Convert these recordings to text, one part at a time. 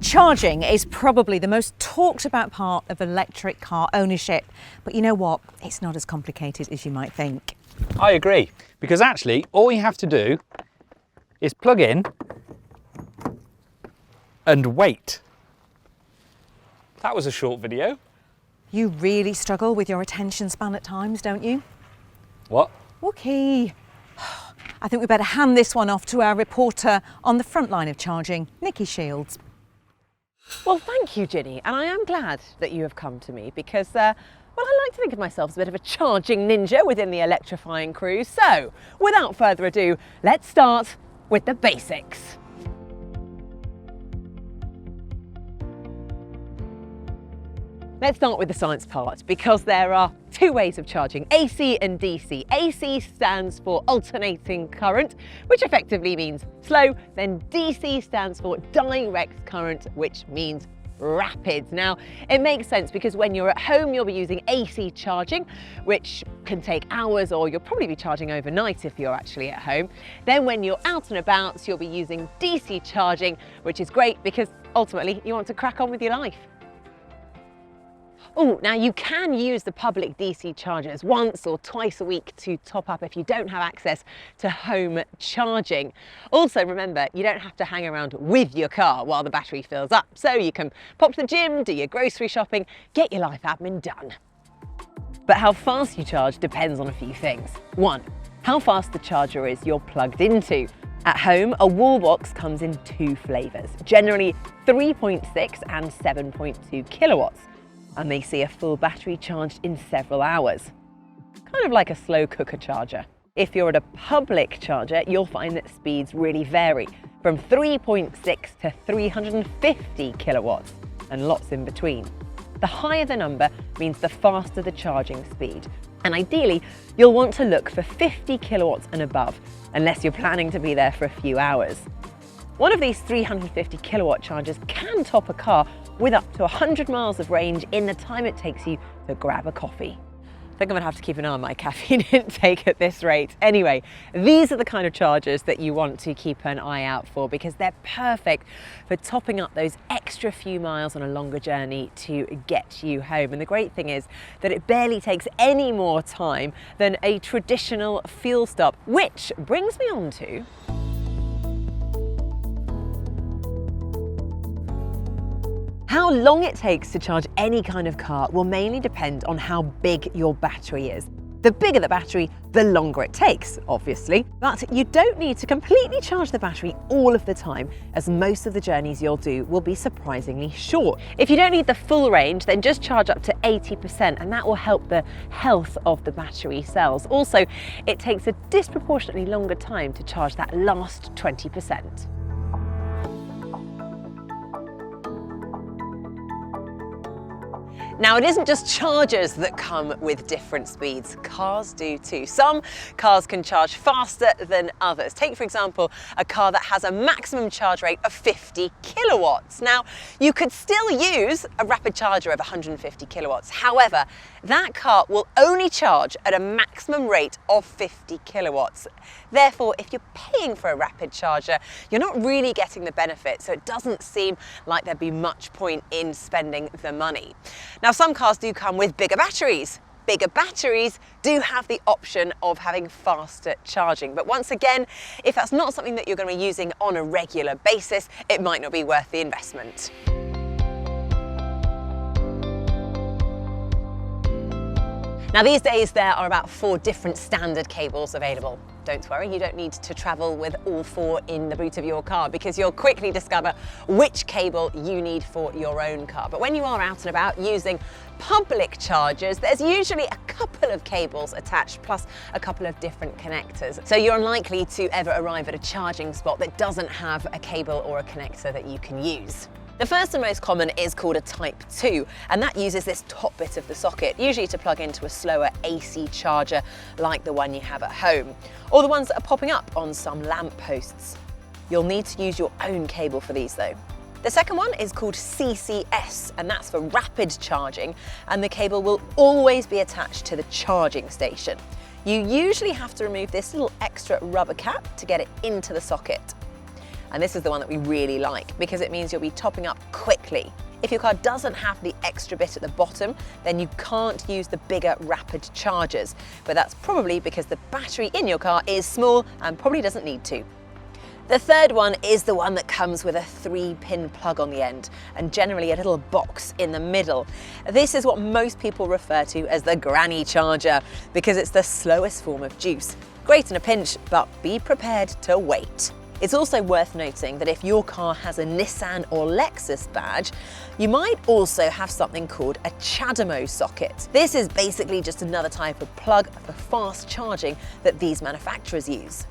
Charging is probably the most talked about part of electric car ownership, but you know what? It's not as complicated as you might think. I agree, because actually all you have to do is plug in and wait. That was a short video. You really struggle with your attention span at times, don't you? What? Okay. I think we better hand this one off to our reporter on the front line of charging, Nikki Shields. Well, thank you, Ginny, and I am glad that you have come to me because, well, I like to think of myself as a bit of a charging ninja within the electrifying crew. So, without further ado, let's start with the basics. Let's start with the science part because there are two ways of charging, AC and DC. AC stands for alternating current, which effectively means slow. Then DC stands for direct current, which means rapid. Now, it makes sense because when you're at home, you'll be using AC charging, which can take hours, or you'll probably be charging overnight if you're actually at home. Then when you're out and about, you'll be using DC charging, which is great because ultimately you want to crack on with your life. Oh, now you can use the public DC chargers once or twice a week to top up if you don't have access to home charging. Also remember, you don't have to hang around with your car while the battery fills up. So you can pop to the gym, do your grocery shopping, get your life admin done. But how fast you charge depends on a few things. One, how fast the charger is you're plugged into. At home, a wall box comes in two flavours, generally 3.6 and 7.2 kilowatts. And they see a full battery charged in several hours. Kind of like a slow cooker charger. If you're at a public charger, you'll find that speeds really vary from 3.6 to 350 kilowatts and lots in between. The higher the number means the faster the charging speed. And ideally, you'll want to look for 50 kilowatts and above, unless you're planning to be there for a few hours. One of these 350 kilowatt chargers can top a car with up to 100 miles of range in the time it takes you to grab a coffee. I think I'm gonna have to keep an eye on my caffeine intake at this rate. Anyway, these are the kind of chargers that you want to keep an eye out for because they're perfect for topping up those extra few miles on a longer journey to get you home. And the great thing is that it barely takes any more time than a traditional fuel stop, which brings me on to how long it takes to charge any kind of car will mainly depend on how big your battery is. The bigger the battery, the longer it takes, obviously. But you don't need to completely charge the battery all of the time, as most of the journeys you'll do will be surprisingly short. If you don't need the full range, then just charge up to 80%, and that will help the health of the battery cells. Also, it takes a disproportionately longer time to charge that last 20%. Now, it isn't just chargers that come with different speeds, cars do too. Some cars can charge faster than others. Take, for example, a car that has a maximum charge rate of 50 kilowatts. Now, you could still use a rapid charger of 150 kilowatts. However, that car will only charge at a maximum rate of 50 kilowatts. Therefore, if you're paying for a rapid charger, you're not really getting the benefit, so it doesn't seem like there'd be much point in spending the money. Now, some cars do come with bigger batteries. Bigger batteries do have the option of having faster charging. But once again, if that's not something that you're going to be using on a regular basis, it might not be worth the investment. Now, these days there are about 4 different standard cables available. Don't worry, you don't need to travel with all 4 in the boot of your car because you'll quickly discover which cable you need for your own car. But when you are out and about using public chargers, there's usually a couple of cables attached plus a couple of different connectors. So you're unlikely to ever arrive at a charging spot that doesn't have a cable or a connector that you can use. The first and most common is called a Type 2, and that uses this top bit of the socket, usually to plug into a slower AC charger like the one you have at home, or the ones that are popping up on some lamp posts. You'll need to use your own cable for these though. The second one is called CCS, and that's for rapid charging, and the cable will always be attached to the charging station. You usually have to remove this little extra rubber cap to get it into the socket. And this is the one that we really like because it means you'll be topping up quickly. If your car doesn't have the extra bit at the bottom, then you can't use the bigger rapid chargers. But that's probably because the battery in your car is small and probably doesn't need to. The third one is the one that comes with a 3-pin plug on the end and generally a little box in the middle. This is what most people refer to as the granny charger because it's the slowest form of juice. Great in a pinch, but be prepared to wait. It's also worth noting that if your car has a Nissan or Lexus badge, you might also have something called a CHAdeMO socket. This is basically just another type of plug for fast charging that these manufacturers use.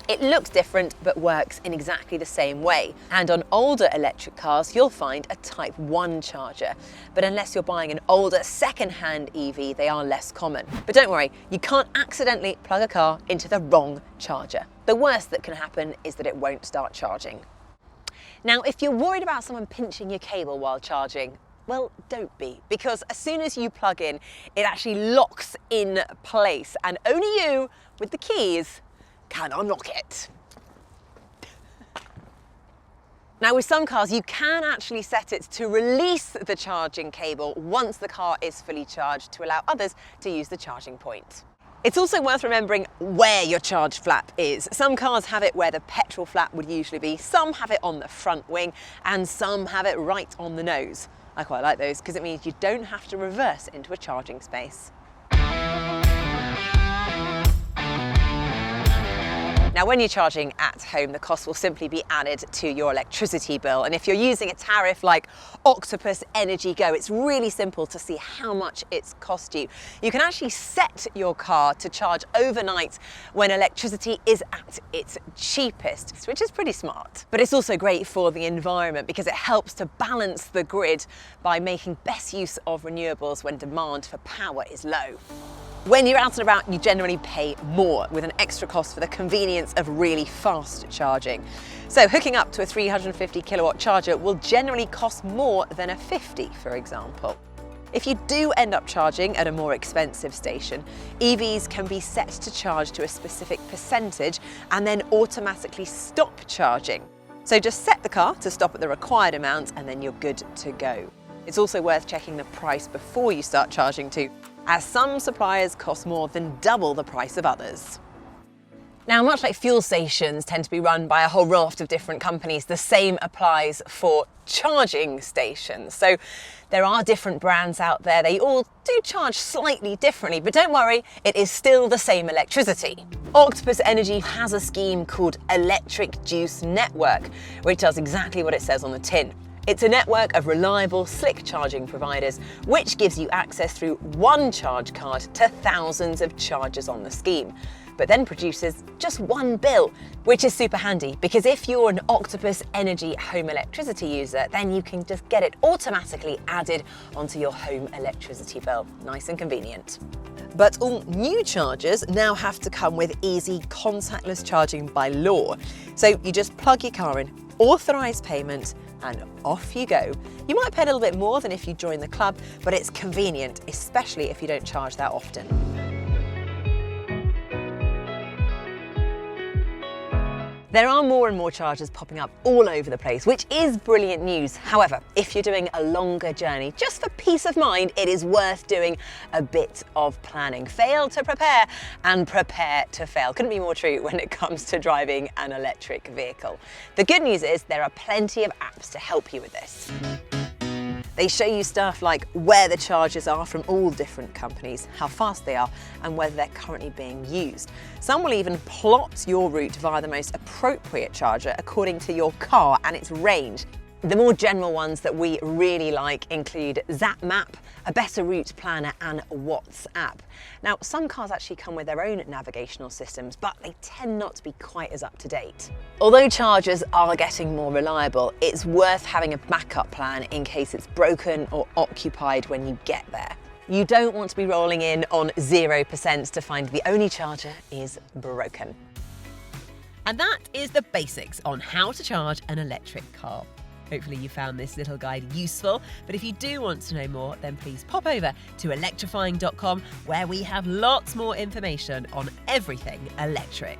It looks different but works in exactly the same way. And on older electric cars, you'll find a Type 1 charger. But unless you're buying an older second-hand EV, they are less common. But don't worry, you can't accidentally plug a car into the wrong charger. The worst that can happen is that it won't start charging. Now, if you're worried about someone pinching your cable while charging, well, don't be, because as soon as you plug in, it actually locks in place and only you, with the keys, can unlock it. Now with some cars, you can actually set it to release the charging cable once the car is fully charged to allow others to use the charging point. It's also worth remembering where your charge flap is. Some cars have it where the petrol flap would usually be, some have it on the front wing, and some have it right on the nose. I quite like those because it means you don't have to reverse into a charging space. Now, when you're charging at home, the cost will simply be added to your electricity bill. And if you're using a tariff like Octopus Energy Go, it's really simple to see how much it's cost you. You can actually set your car to charge overnight when electricity is at its cheapest, which is pretty smart. But it's also great for the environment because it helps to balance the grid by making best use of renewables when demand for power is low. When you're out and about, you generally pay more with an extra cost for the convenience of really fast charging. So hooking up to a 350 kilowatt charger will generally cost more than a 50, for example. If you do end up charging at a more expensive station, EVs can be set to charge to a specific percentage and then automatically stop charging. So just set the car to stop at the required amount and then you're good to go. It's also worth checking the price before you start charging too, as some suppliers cost more than double the price of others. Now, much like fuel stations tend to be run by a whole raft of different companies, the same applies for charging stations. So there are different brands out there. They all do charge slightly differently, but don't worry, it is still the same electricity. Octopus Energy has a scheme called Electric Juice Network, which does exactly what it says on the tin. It's a network of reliable, slick charging providers, which gives you access through one charge card to thousands of chargers on the scheme, but then produces just one bill, which is super handy because if you're an Octopus Energy home electricity user, then you can just get it automatically added onto your home electricity bill. Nice and convenient. But all new chargers now have to come with easy contactless charging by law. So you just plug your car in, authorise payment, and off you go. You might pay a little bit more than if you join the club, but it's convenient, especially if you don't charge that often. There are more and more chargers popping up all over the place, which is brilliant news. However, if you're doing a longer journey, just for peace of mind, it is worth doing a bit of planning. Fail to prepare and prepare to fail. Couldn't be more true when it comes to driving an electric vehicle. The good news is there are plenty of apps to help you with this. They show you stuff like where the chargers are from all different companies, how fast they are, and whether they're currently being used. Some will even plot your route via the most appropriate charger according to your car and its range. The more general ones that we really like include ZapMap, a better route planner, and WhatsApp. Now, some cars actually come with their own navigational systems, but they tend not to be quite as up to date. Although chargers are getting more reliable, it's worth having a backup plan in case it's broken or occupied when you get there. You don't want to be rolling in on 0% to find the only charger is broken. And that is the basics on how to charge an electric car. Hopefully you found this little guide useful, but if you do want to know more, then please pop over to electrifying.com where we have lots more information on everything electric.